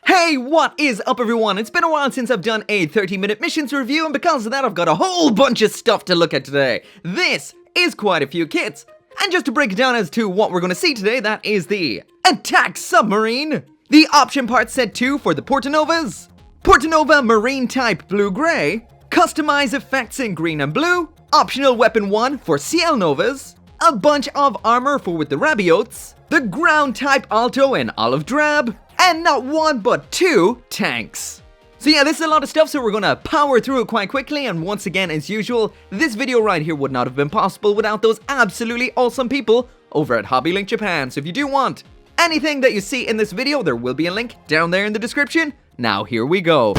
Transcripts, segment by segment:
Hey, what is up everyone? It's been a while since I've done a 30-minute missions review, and because of that I've got a whole bunch of stuff to look at today. This is quite a few kits. And just to break it down as to what we're going to see today, that is the Attack Submarine, the option part set 2 for the Portanovas, Portanova Marine Type Blue-Gray, customized effects in green and blue, optional weapon 1 for CL Novas, a bunch of armor for with the Rabiotes, the ground type Alto in Olive Drab, and not one but 2 tanks. So yeah, this is a lot of stuff, so we're gonna power through it quite quickly, and once again, as usual, this video right here would not have been possible without those absolutely awesome people over at Hobbylink Japan. So if you do want anything that you see in this video, there will be a link down there in the description. Now here we go.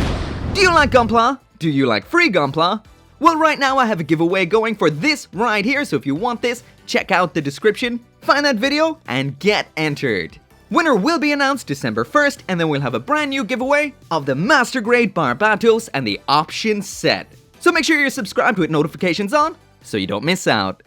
Do you like gunpla? Do you like free gunpla? Well, right now I have a giveaway going for this right here, so if you want this, check out the description, find that video, and get entered. Winner will be announced December 1st, and then we'll have a brand new giveaway of the Master Grade Barbatos and the Option set. So make sure you're subscribed with notifications on, so you don't miss out.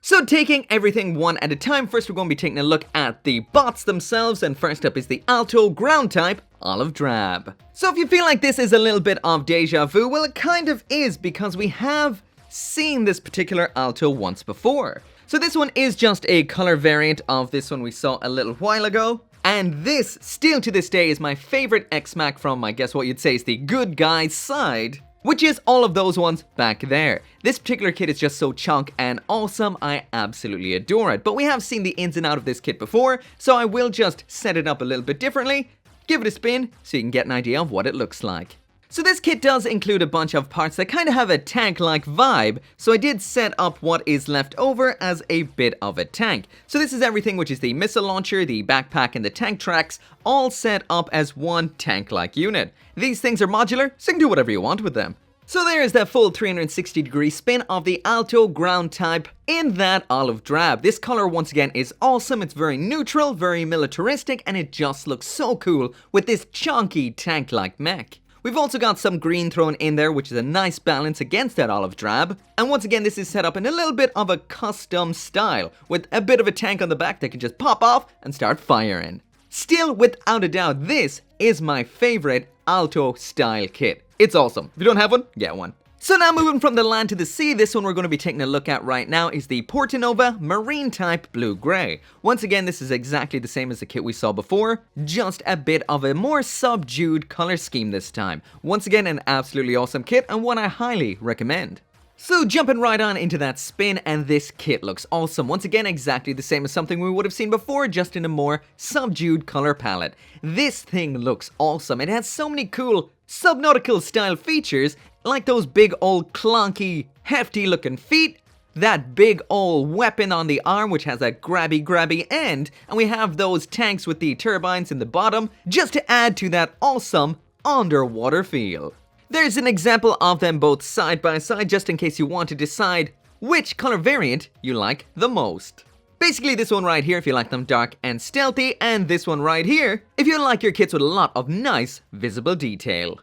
So taking everything one at a time, first we're going to be taking a look at the bots themselves, and first up is the Alto Ground Type Olive Drab. So if you feel like this is a little bit of deja vu, well it kind of is, because we have seen this particular Alto once before. So this one is just a color variant of this one we saw a little while ago. And this, still to this day, is my favorite X-Mac from, I guess what you'd say is the good guy's side, which is all of those ones back there. This particular kit is just so chunk and awesome, I absolutely adore it. But we have seen the ins and out of this kit before, so I will just set it up a little bit differently, give it a spin, so you can get an idea of what it looks like. So this kit does include a bunch of parts that kind of have a tank-like vibe, so I did set up what is left over as a bit of a tank. So this is everything, which is the missile launcher, the backpack, and the tank tracks, all set up as one tank-like unit. These things are modular, so you can do whatever you want with them. So there is that full 360-degree spin of the Alto Ground Type in that Olive Drab. This color once again is awesome, it's very neutral, very militaristic, and it just looks so cool with this chunky tank-like mech. We've also got some green thrown in there, which is a nice balance against that Olive Drab. And once again, this is set up in a little bit of a custom style, with a bit of a tank on the back that can just pop off and start firing. Still, without a doubt, this is my favorite Alto style kit. It's awesome. If you don't have one, get one. So now moving from the land to the sea, this one we're going to be taking a look at right now is the Portanova Marine Type Blue-Gray. Once again, this is exactly the same as the kit we saw before, just a bit of a more subdued color scheme this time. Once again, an absolutely awesome kit and one I highly recommend. So jumping right on into that spin, and this kit looks awesome. Once again, exactly the same as something we would have seen before, just in a more subdued color palette. This thing looks awesome. It has so many cool subnautical style features, like those big old clunky, hefty looking feet, that big old weapon on the arm which has a grabby end, and we have those tanks with the turbines in the bottom, just to add to that awesome underwater feel. There's an example of them both side by side, just in case you want to decide which color variant you like the most. Basically this one right here if you like them dark and stealthy, and this one right here if you like your kits with a lot of nice visible detail.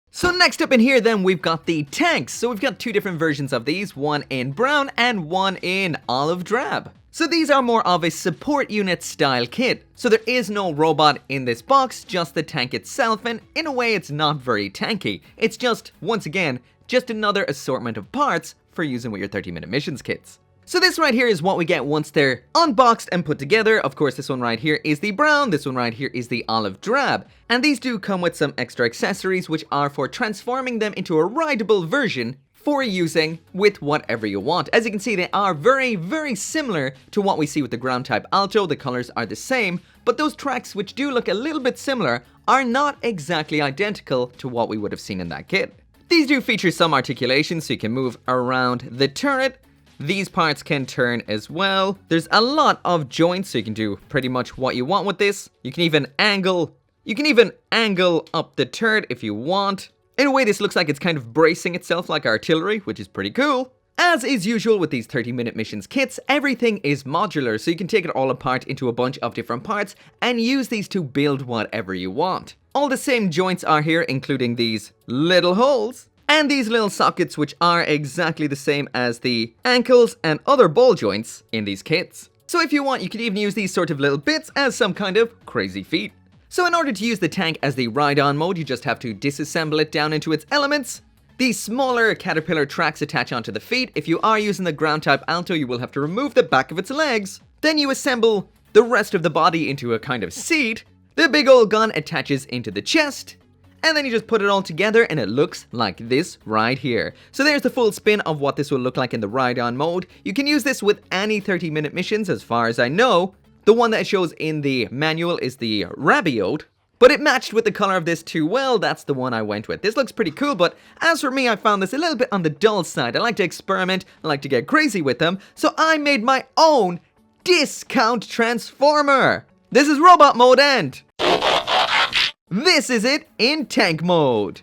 So next up in here then we've got the tanks. So we've got two different versions of these, one in brown and one in olive drab. So these are more of a support unit style kit. So there is no robot in this box, just the tank itself, and in a way it's not very tanky. It's just, once again, just another assortment of parts for using with your 30-minute missions kits. So this right here is what we get once they're unboxed and put together. Of course, this one right here is the brown, this one right here is the olive drab. And these do come with some extra accessories, which are for transforming them into a rideable version for using with whatever you want. As you can see, they are very similar to what we see with the ground type Alto. The colors are the same, but those tracks, which do look a little bit similar, are not exactly identical to what we would have seen in that kit. These do feature some articulation, so you can move around the turret. These parts can turn as well. There's a lot of joints, so you can do pretty much what you want with this. You can even angle up the turret if you want. In a way, this looks like it's kind of bracing itself like artillery, which is pretty cool. As is usual with these 30-minute missions kits, everything is modular, so you can take it all apart into a bunch of different parts and use these to build whatever you want. All the same joints are here, including these little holes, and these little sockets, which are exactly the same as the ankles and other ball joints in these kits. So if you want, you can even use these sort of little bits as some kind of crazy feet. So in order to use the tank as the ride-on mode, you just have to disassemble it down into its elements. These smaller caterpillar tracks attach onto the feet. If you are using the ground type Alto, you will have to remove the back of its legs. Then you assemble the rest of the body into a kind of seat. The big old gun attaches into the chest. And then you just put it all together and it looks like this right here. So there's the full spin of what this will look like in the ride-on mode. You can use this with any 30-minute missions as far as I know. The one that shows in the manual is the Rabiot, but it matched with the color of this too well. That's the one I went with. This looks pretty cool, but as for me, I found this a little bit on the dull side. I like to experiment, I like to get crazy with them, so I made my own discount transformer. This is robot mode and this is it in tank mode.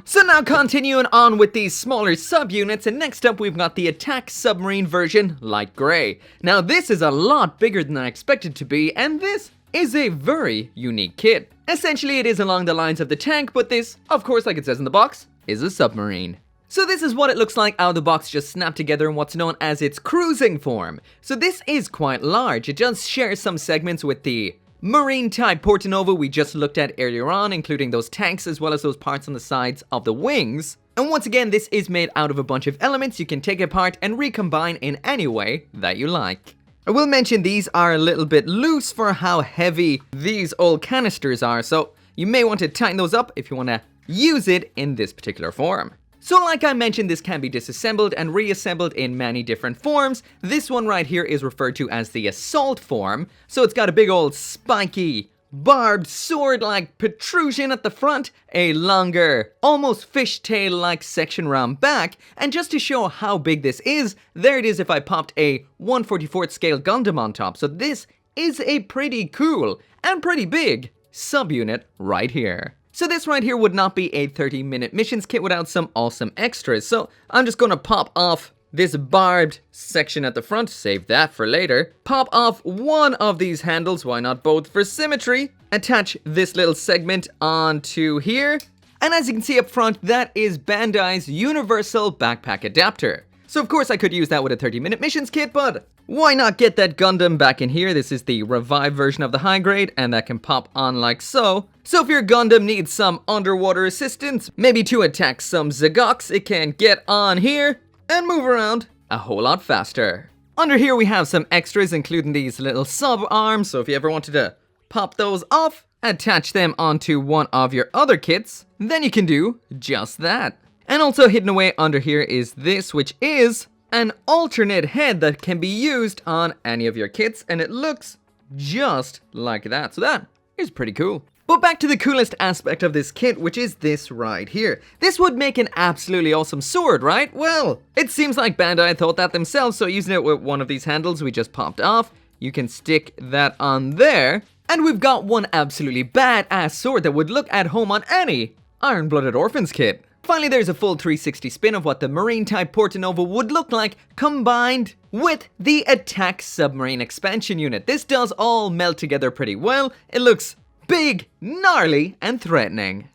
So now continuing on with these smaller subunits, and next up we've got the attack submarine version, light gray. Now this is a lot bigger than I expected to be, and this is a very unique kit. Essentially it is along the lines of the tank, but this, of course like it says in the box, is a submarine. So this is what it looks like out of the box, just snapped together in what's known as its cruising form. So this is quite large. It does share some segments with the marine type Portanova we just looked at earlier on, including those tanks as well as those parts on the sides of the wings. And once again, this is made out of a bunch of elements you can take apart and recombine in any way that you like. I will mention these are a little bit loose for how heavy these old canisters are, so you may want to tighten those up if you want to use it in this particular form. So like I mentioned, this can be disassembled and reassembled in many different forms. This one right here is referred to as the assault form. So it's got a big old spiky, barbed sword-like protrusion at the front, a longer, almost fishtail-like section around back, and just to show how big this is, there it is if I popped a 1/44th scale Gundam on top. So this is a pretty cool and pretty big subunit right here. So this right here would not be a 30-minute missions kit without some awesome extras. So I'm just going to pop off this barbed section at the front, save that for later. Pop off one of these handles, why not both for symmetry? Attach this little segment onto here. And as you can see up front, that is Bandai's universal backpack adapter. So of course I could use that with a 30-minute missions kit, but why not get that Gundam back in here? This is the revived version of the high grade, and that can pop on like so. So if your Gundam needs some underwater assistance, maybe to attack some Zagox, it can get on here and move around a whole lot faster. Under here we have some extras, including these little sub arms, so if you ever wanted to pop those off, attach them onto one of your other kits, then you can do just that. And also hidden away under here is this, which is an alternate head that can be used on any of your kits, and it looks just like that. So that is pretty cool. But back to the coolest aspect of this kit, which is this right here. This would make an absolutely awesome sword, right? Well, it seems like Bandai thought that themselves, so using it with one of these handles we just popped off, you can stick that on there, and we've got one absolutely badass sword that would look at home on any Iron-Blooded Orphans kit. Finally, there's a full 360 spin of what the marine type Portanova would look like combined with the attack submarine expansion unit. This does all melt together pretty well. It looks big, gnarly, and threatening.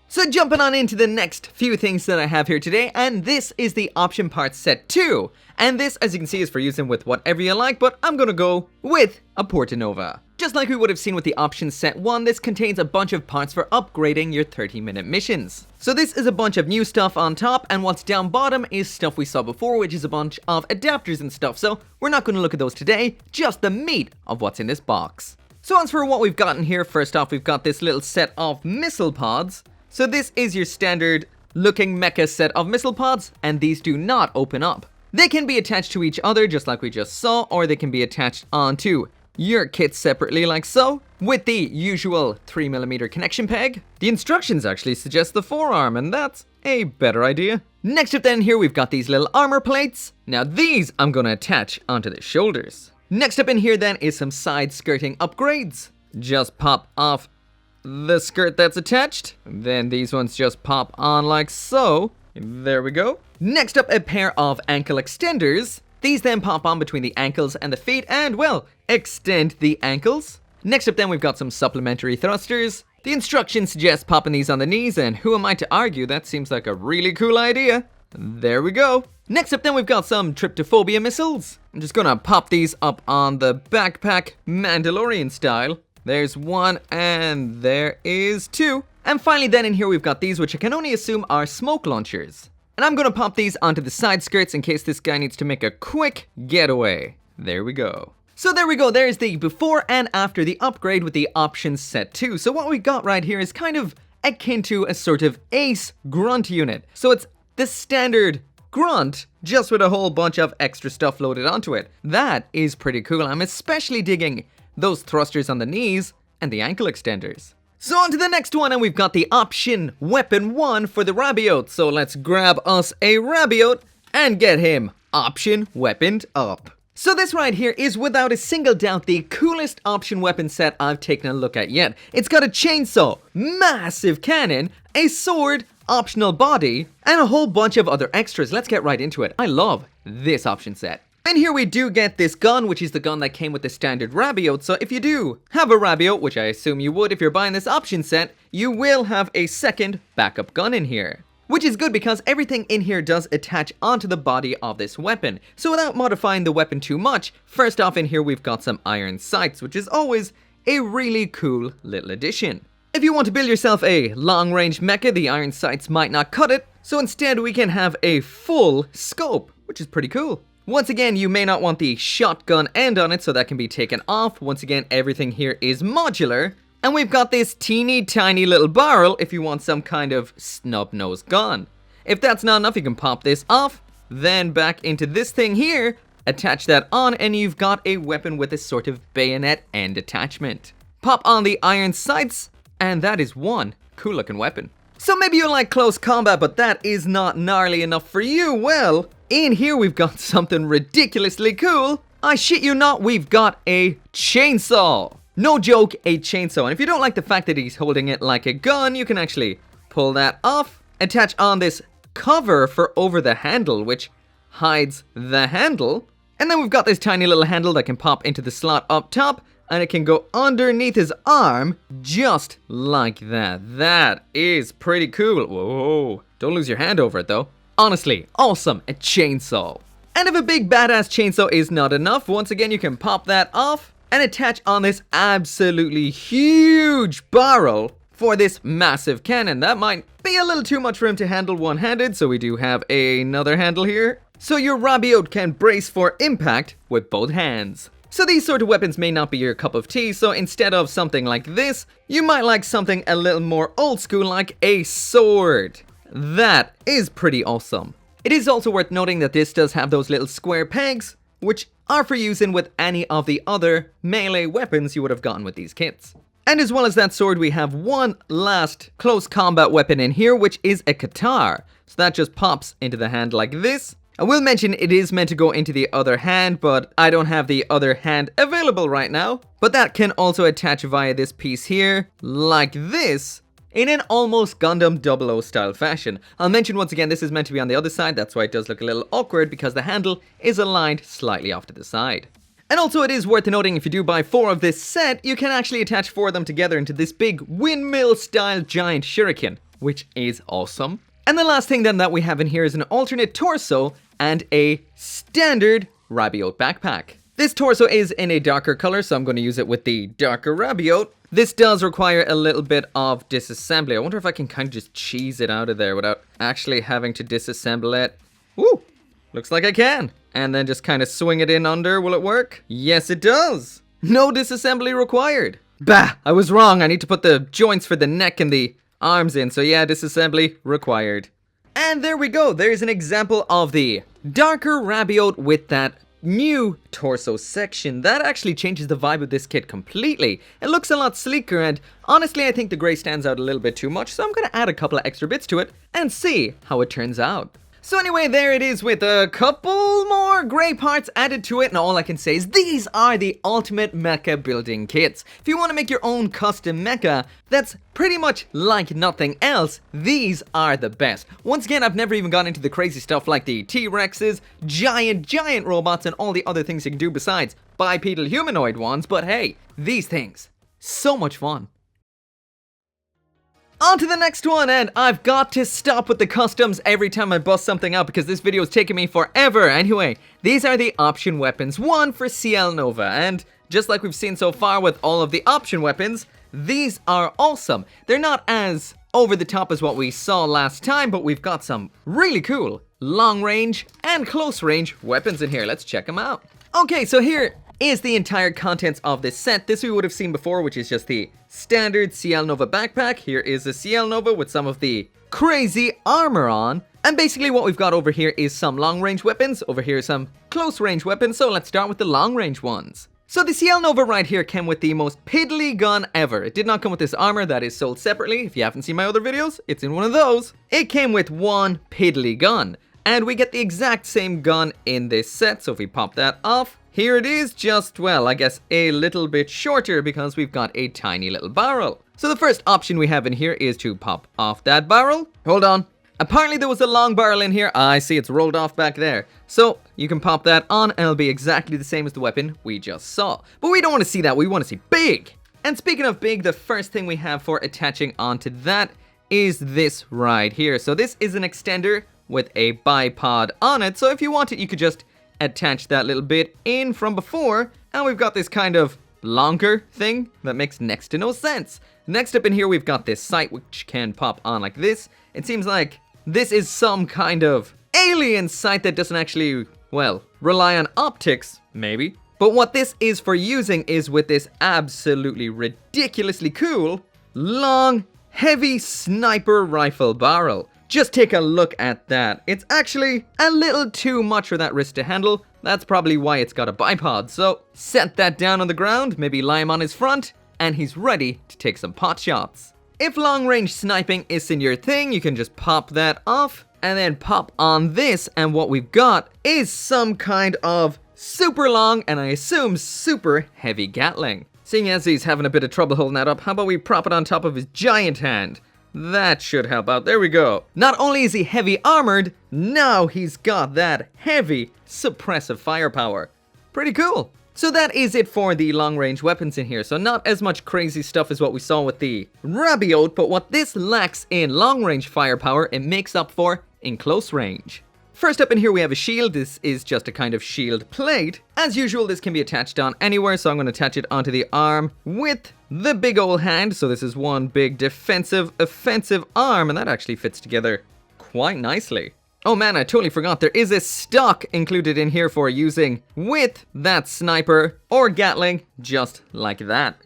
So jumping on into the next few things that I have here today, and this is the option parts set 2. And this, as you can see, is for using with whatever you like, but I'm gonna go with a Portanova. Just like we would have seen with the options set 1, this contains a bunch of parts for upgrading your 30-minute missions. So this is a bunch of new stuff on top, and what's down bottom is stuff we saw before, which is a bunch of adapters and stuff, so we're not going to look at those today, just the meat of what's in this box. So as for what we've gotten here, first off we've got this little set of missile pods. So this is your standard looking mecha set of missile pods, and these do not open up. They can be attached to each other just like we just saw, or they can be attached onto your kit separately like so, with the usual 3mm connection peg. The instructions actually suggest the forearm, and that's a better idea. Next up then, here we've got these little armor plates. Now these I'm gonna attach onto the shoulders. Next up in here then is some side skirting upgrades. Just pop off the skirt that's attached. Then these ones just pop on like so. There we go. Next up, a pair of ankle extenders. These then pop on between the ankles and the feet and, well, extend the ankles. Next up then we've got some supplementary thrusters. The instructions suggest popping these on the knees, and who am I to argue? That seems like a really cool idea. There we go. Next up then we've got some tryptophobia missiles. I'm just gonna pop these up on the backpack Mandalorian style. There's one and there is two. And finally then in here we've got these, which I can only assume are smoke launchers. And I'm gonna pop these onto the side skirts in case this guy needs to make a quick getaway. There we go. So there we go, there's the before and after the upgrade with the options set too. So what we got right here is kind of akin to a sort of ace grunt unit. So it's the standard grunt, just with a whole bunch of extra stuff loaded onto it. That is pretty cool. I'm especially digging those thrusters on the knees and the ankle extenders. So on to the next one, and we've got the option weapon 1 for the Rabiot. So let's grab us a Rabiot and get him option weaponed up. So this right here is without a single doubt the coolest option weapon set I've taken a look at yet. It's got a chainsaw, massive cannon, a sword, optional body, and a whole bunch of other extras. Let's get right into it. I love this option set. And here we do get this gun, which is the gun that came with the standard Rabiot. So if you do have a Rabiot, which I assume you would if you're buying this option set, you will have a second backup gun in here. Which is good because everything in here does attach onto the body of this weapon. So without modifying the weapon too much, first off in here we've got some iron sights, which is always a really cool little addition. If you want to build yourself a long-range mecha, the iron sights might not cut it, so instead we can have a full scope, which is pretty cool. Once again, you may not want the shotgun end on it, so that can be taken off. Once again, everything here is modular. And we've got this teeny tiny little barrel if you want some kind of snub-nosed gun. If that's not enough, you can pop this off, then back into this thing here, attach that on, and you've got a weapon with a sort of bayonet end attachment. Pop on the iron sights, and that is one cool looking weapon. So maybe you like close combat, but that is not gnarly enough for you. Well, in here we've got something ridiculously cool. I shit you not, we've got a chainsaw. No joke, a chainsaw. And if you don't like the fact that he's holding it like a gun, you can actually pull that off, attach on this cover for over the handle, which hides the handle. And then we've got this tiny little handle that can pop into the slot up top, and it can go underneath his arm, just like that. That is pretty cool. Whoa, don't lose your hand over it though. Honestly, awesome, a chainsaw. And if a big badass chainsaw is not enough, once again you can pop that off and attach on this absolutely huge barrel for this massive cannon. That might be a little too much for him to handle one-handed, so we do have another handle here. So your Rabiot can brace for impact with both hands. So these sort of weapons may not be your cup of tea, so instead of something like this, you might like something a little more old school like a sword. That is pretty awesome. It is also worth noting that this does have those little square pegs, which are for using with any of the other melee weapons you would have gotten with these kits. And as well as that sword, we have one last close combat weapon in here, which is a guitar. So that just pops into the hand like this. I will mention it is meant to go into the other hand, but I don't have the other hand available right now. But that can also attach via this piece here, like this, in an almost Gundam 00 style fashion. I'll mention once again, this is meant to be on the other side. That's why it does look a little awkward, because the handle is aligned slightly off to the side. And also it is worth noting, if you do buy 4 of this set, you can actually attach 4 of them together into this big windmill style giant shuriken, which is awesome. And the last thing then that we have in here is an alternate torso and a standard Rabiot backpack. This torso is in a darker color, so I'm going to use it with the darker Rabiot. This does require a little bit of disassembly. I wonder if I can kind of just cheese it out of there without actually having to disassemble it. Woo! Looks like I can. And then just kind of swing it in under. Will it work? Yes, it does. No disassembly required. Bah! I was wrong. I need to put the joints for the neck and the arms in. So yeah, disassembly required. And there we go. There's an example of the darker Rabiot with that new torso section. That actually changes the vibe of this kit completely. It looks a lot sleeker, and honestly I think the grey stands out a little bit too much, so I'm gonna add a couple of extra bits to it and see how it turns out. So anyway, there it is with a couple more grey parts added to it, and all I can say is these are the ultimate mecha building kits. If you want to make your own custom mecha that's pretty much like nothing else, these are the best. Once again, I've never even gone into the crazy stuff like the T-Rexes, giant robots, and all the other things you can do besides bipedal humanoid ones, but hey, these things, so much fun. On to the next one, and I've got to stop with the customs every time I bust something out because this video is taking me forever. Anyway, these are the option weapons. One for CL Nova, and just like we've seen so far with all of the option weapons, these are awesome. They're not as over the top as what we saw last time, but we've got some really cool long range and close range weapons in here. Let's check them out. Okay, so here is the entire contents of this set. This we would have seen before, which is just the standard CL Nova backpack. Here is the CL Nova with some of the crazy armor on. And basically what we've got over here is some long range weapons. Over here is some close range weapons. So let's start with the long range ones. So the CL Nova right here came with the most piddly gun ever. It did not come with this armor that is sold separately. If you haven't seen my other videos, it's in one of those. It came with one piddly gun. And we get the exact same gun in this set. So if we pop that off, here it is, just, well, I guess a little bit shorter because we've got a tiny little barrel. So the first option we have in here is to pop off that barrel. Hold on. Apparently there was a long barrel in here. I see it's rolled off back there. So you can pop that on and it'll be exactly the same as the weapon we just saw. But we don't want to see that, we want to see big. And speaking of big, the first thing we have for attaching onto that is this right here. So this is an extender with a bipod on it. So if you want it, you could just attach that little bit in from before, and we've got this kind of longer thing that makes next to no sense. Next up in here, we've got this sight which can pop on like this. It seems like this is some kind of alien sight that doesn't actually, well, rely on optics, maybe. But what this is for using is with this absolutely ridiculously cool, long, heavy sniper rifle barrel. Just take a look at that. It's actually a little too much for that wrist to handle. That's probably why it's got a bipod. So set that down on the ground, maybe lie him on his front, and he's ready to take some pot shots. If long range sniping isn't your thing, you can just pop that off and then pop on this, and what we've got is some kind of super long and I assume super heavy Gatling. Seeing as he's having a bit of trouble holding that up, how about we prop it on top of his giant hand? That should help out. There we go. Not only is he heavy armored, now he's got that heavy suppressive firepower. Pretty cool. So that is it for the long range weapons in here. So not as much crazy stuff as what we saw with the Rabiot, but what this lacks in long range firepower, it makes up for in close range. First up in here we have a shield. This is just a kind of shield plate. As usual, this can be attached on anywhere, so I'm going to attach it onto the arm with the big old hand. So this is one big defensive, offensive arm, and that actually fits together quite nicely. Oh man, I totally forgot. There is a stock included in here for using with that sniper or Gatling, just like that.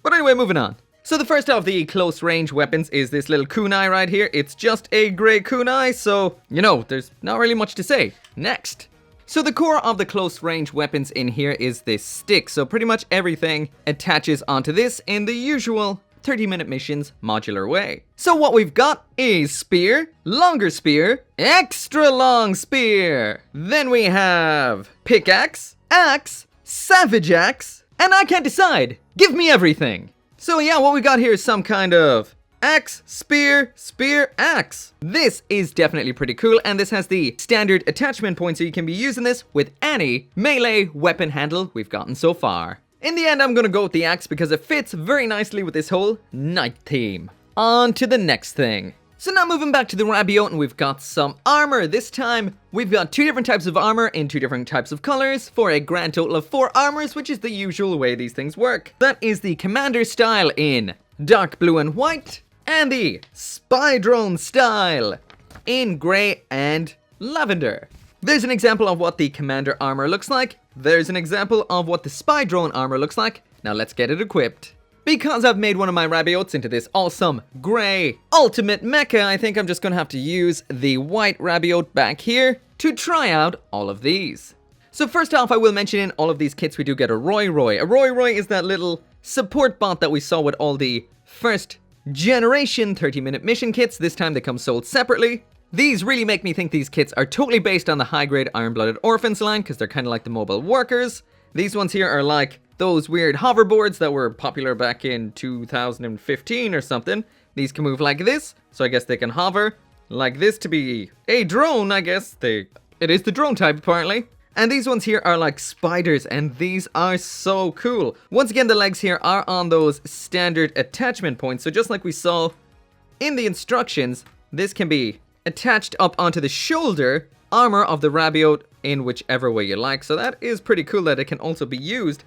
But anyway, moving on. So the first of the close range weapons is this little kunai right here. It's just a grey kunai, so, you know, there's not really much to say. Next. So the core of the close range weapons in here is this stick. So pretty much everything attaches onto this in the usual 30-minute missions modular way. So what we've got is spear, longer spear, extra long spear. Then we have pickaxe, axe, savage axe, and I can't decide. Give me everything. So yeah, what we got here is some kind of axe, spear, spear, axe. This is definitely pretty cool, and this has the standard attachment point, so you can be using this with any melee weapon handle we've gotten so far. In the end, I'm gonna go with the axe because it fits very nicely with this whole night theme. On to the next thing. So now moving back to the Rabiot, and we've got some armor. This time, we've got 2 different types of armor in 2 different types of colors for a grand total of 4 armors, which is the usual way these things work. That is the Commander style in dark blue and white, and the Spy Drone style in grey and lavender. There's an example of what the Commander armor looks like. There's an example of what the Spy Drone armor looks like. Now let's get it equipped. Because I've made one of my Rabiots into this awesome grey ultimate mecha, I think I'm just gonna have to use the white Rabiot back here to try out all of these. So first off, I will mention in all of these kits we do get a Roy Roy. A Roy Roy is that little support bot that we saw with all the first generation 30-minute mission kits. This time they come sold separately. These really make me think these kits are totally based on the high-grade Iron-Blooded Orphans line because they're kind of like the mobile workers. These ones here are like those weird hoverboards that were popular back in 2015 or something. These can move like this, so I guess they can hover like this to be a drone, I guess. It is the drone type, apparently. And these ones here are like spiders, and these are so cool. Once again, the legs here are on those standard attachment points, so just like we saw in the instructions, this can be attached up onto the shoulder armor of the Rabiot in whichever way you like. So that is pretty cool that it can also be used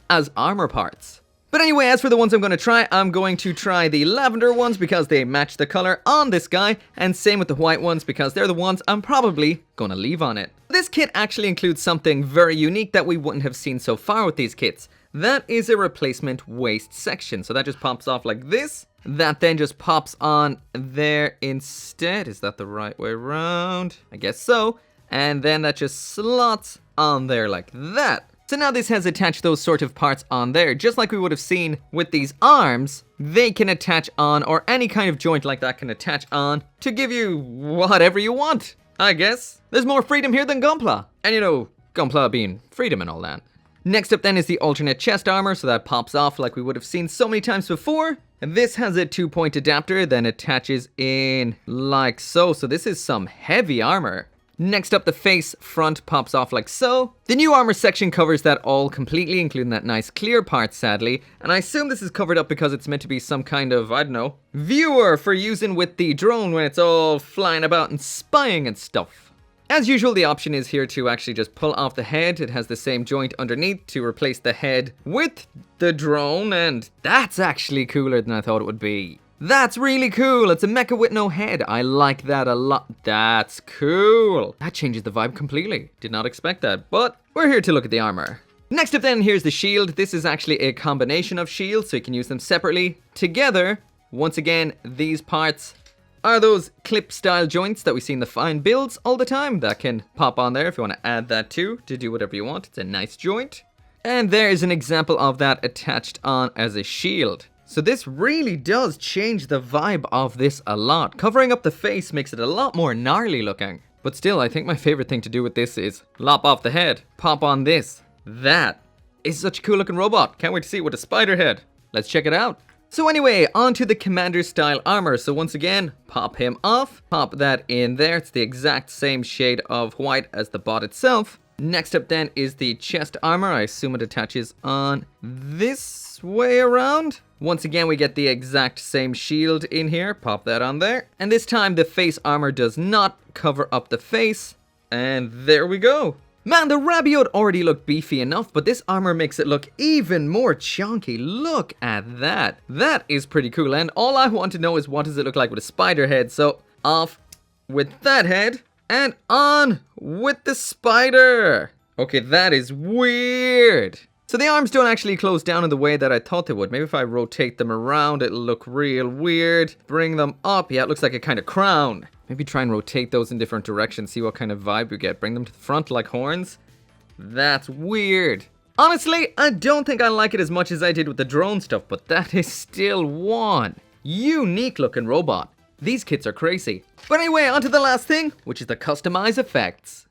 as armor parts. But anyway, as for the ones I'm going to try the lavender ones because they match the color on this guy, and same with the white ones because they're the ones I'm probably going to leave on it. This kit actually includes something very unique that we wouldn't have seen so far with these kits. That is a replacement waist section. So that just pops off like this. That then just pops on there instead. Is that the right way around? I guess so. And then that just slots on there like that. So now this has attached those sort of parts on there. Just like we would have seen with these arms, they can attach on, or any kind of joint like that can attach on to give you whatever you want, I guess. There's more freedom here than gunpla. And you know, gunpla being freedom and all that. Next up then is the alternate chest armor, so that pops off like we would have seen so many times before. And this has a 2-point adapter, then attaches in like so. So this is some heavy armor. Next up, the face front pops off like so. The new armor section covers that all completely, including that nice clear part, sadly. And I assume this is covered up because it's meant to be some kind of, I don't know, viewer for using with the drone when it's all flying about and spying and stuff. As usual, the option is here to actually just pull off the head. It has the same joint underneath to replace the head with the drone, and that's actually cooler than I thought it would be. That's really cool. It's a mecha with no head. I like that a lot. That's cool. That changes the vibe completely. Did not expect that, but we're here to look at the armor. Next up then, here's the shield. This is actually a combination of shields, so you can use them separately. Together, once again, these parts are those clip style joints that we see in the fine builds all the time. That can pop on there if you want to add that to do whatever you want. It's a nice joint. And there is an example of that attached on as a shield. So this really does change the vibe of this a lot. Covering up the face makes it a lot more gnarly looking. But still, I think my favorite thing to do with this is lop off the head, pop on this. That is such a cool looking robot. Can't wait to see it with a spider head. Let's check it out. So anyway, onto the commander style armor. So once again, pop him off, pop that in there. It's the exact same shade of white as the bot itself. Next up then is the chest armor. I assume it attaches on this way around. Once again, we get the exact same shield in here. Pop that on there. And this time, the face armor does not cover up the face. And there we go. Man, the Rabiot already looked beefy enough, but this armor makes it look even more chunky. Look at that. That is pretty cool. And all I want to know is what does it look like with a spider head. So off with that head and on with the spider. Okay, that is weird. So the arms don't actually close down in the way that I thought they would. Maybe if I rotate them around, it'll look real weird. Bring them up. Yeah, it looks like a kind of crown. Maybe try and rotate those in different directions, see what kind of vibe you get. Bring them to the front like horns. That's weird. Honestly, I don't think I like it as much as I did with the drone stuff, but that is still one unique looking robot. These kits are crazy. But anyway, on to the last thing, which is the customized effects.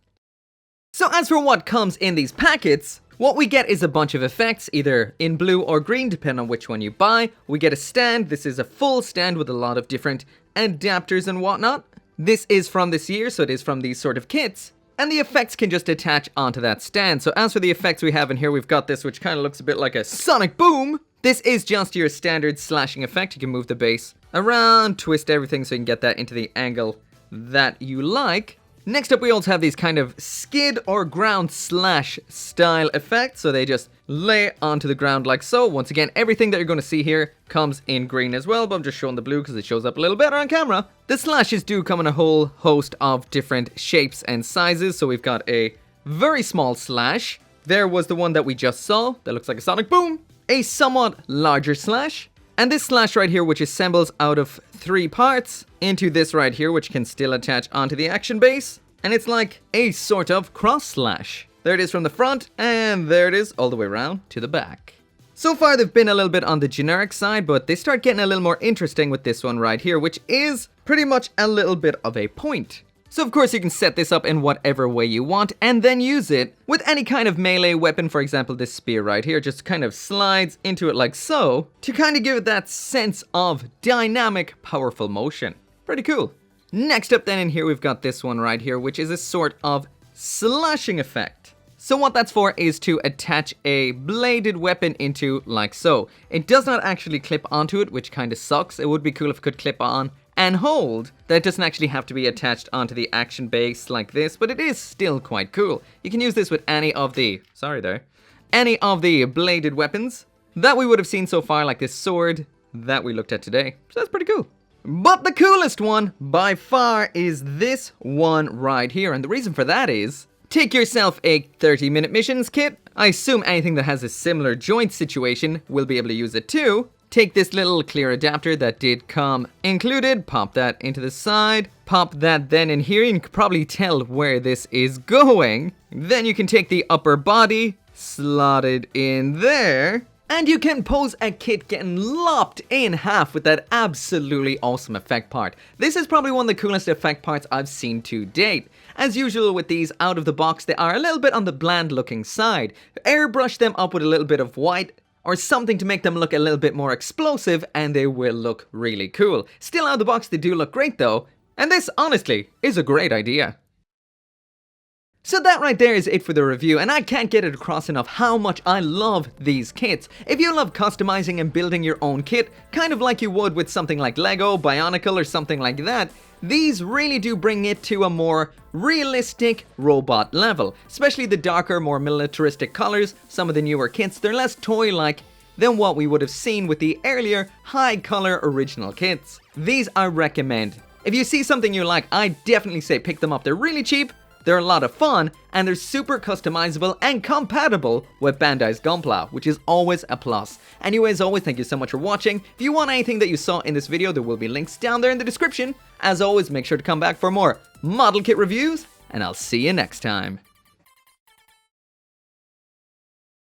So as for what comes in these packets, what we get is a bunch of effects, either in blue or green, depending on which one you buy. We get a stand. This is a full stand with a lot of different adapters and whatnot. This is from this year, so it is from these sort of kits. And the effects can just attach onto that stand. So as for the effects we have in here, we've got this, which kind of looks a bit like a sonic boom. This is just your standard slashing effect. You can move the base around, twist everything so you can get that into the angle that you like. Next up, we also have these kind of skid or ground slash style effects. So they just lay onto the ground like so. Once again, everything that you're going to see here comes in green as well, but I'm just showing the blue because it shows up a little better on camera. The slashes do come in a whole host of different shapes and sizes. So we've got a very small slash. There was the one that we just saw that looks like a sonic boom. A somewhat larger slash. And this slash right here, which assembles out of 3 parts into this right here, which can still attach onto the action base. And it's like a sort of cross slash. There it is from the front, and there it is all the way around to the back. So far, they've been a little bit on the generic side, but they start getting a little more interesting with this one right here, which is pretty much a little bit of a point. So of course you can set this up in whatever way you want and then use it with any kind of melee weapon. For example, this spear right here just kind of slides into it like so to kind of give it that sense of dynamic, powerful motion. Pretty cool. Next up then in here we've got this one right here, which is a sort of slashing effect. So what that's for is to attach a bladed weapon into like so. It does not actually clip onto it, which kind of sucks. It would be cool if it could clip on and hold. That doesn't actually have to be attached onto the action base like this, but it is still quite cool. You can use this with any of the bladed weapons that we would have seen so far, like this sword that we looked at today. So that's pretty cool. But the coolest one by far is this one right here, and the reason for that is, take yourself a 30-minute missions kit. I assume anything that has a similar joint situation will be able to use it too. Take this little clear adapter that did come included, pop that into the side, pop that then in here, and you can probably tell where this is going. Then you can take the upper body, slot it in there, and you can pose a kit getting lopped in half with that absolutely awesome effect part. This is probably one of the coolest effect parts I've seen to date. As usual with these out of the box, they are a little bit on the bland looking side. Airbrush them up with a little bit of white or something to make them look a little bit more explosive and they will look really cool. Still out of the box, they do look great though, and this honestly is a great idea. So that right there is it for the review, and I can't get it across enough how much I love these kits. If you love customizing and building your own kit, kind of like you would with something like Lego, Bionicle or something like that, these really do bring it to a more realistic robot level. Especially the darker, more militaristic colors, some of the newer kits, they're less toy-like than what we would have seen with the earlier high-color original kits. These I recommend. If you see something you like, I definitely say pick them up. They're really cheap, they're a lot of fun, and they're super customizable and compatible with Bandai's Gunpla, which is always a plus. Anyway, as always, thank you so much for watching. If you want anything that you saw in this video, there will be links down there in the description. As always, make sure to come back for more model kit reviews, and I'll see you next time.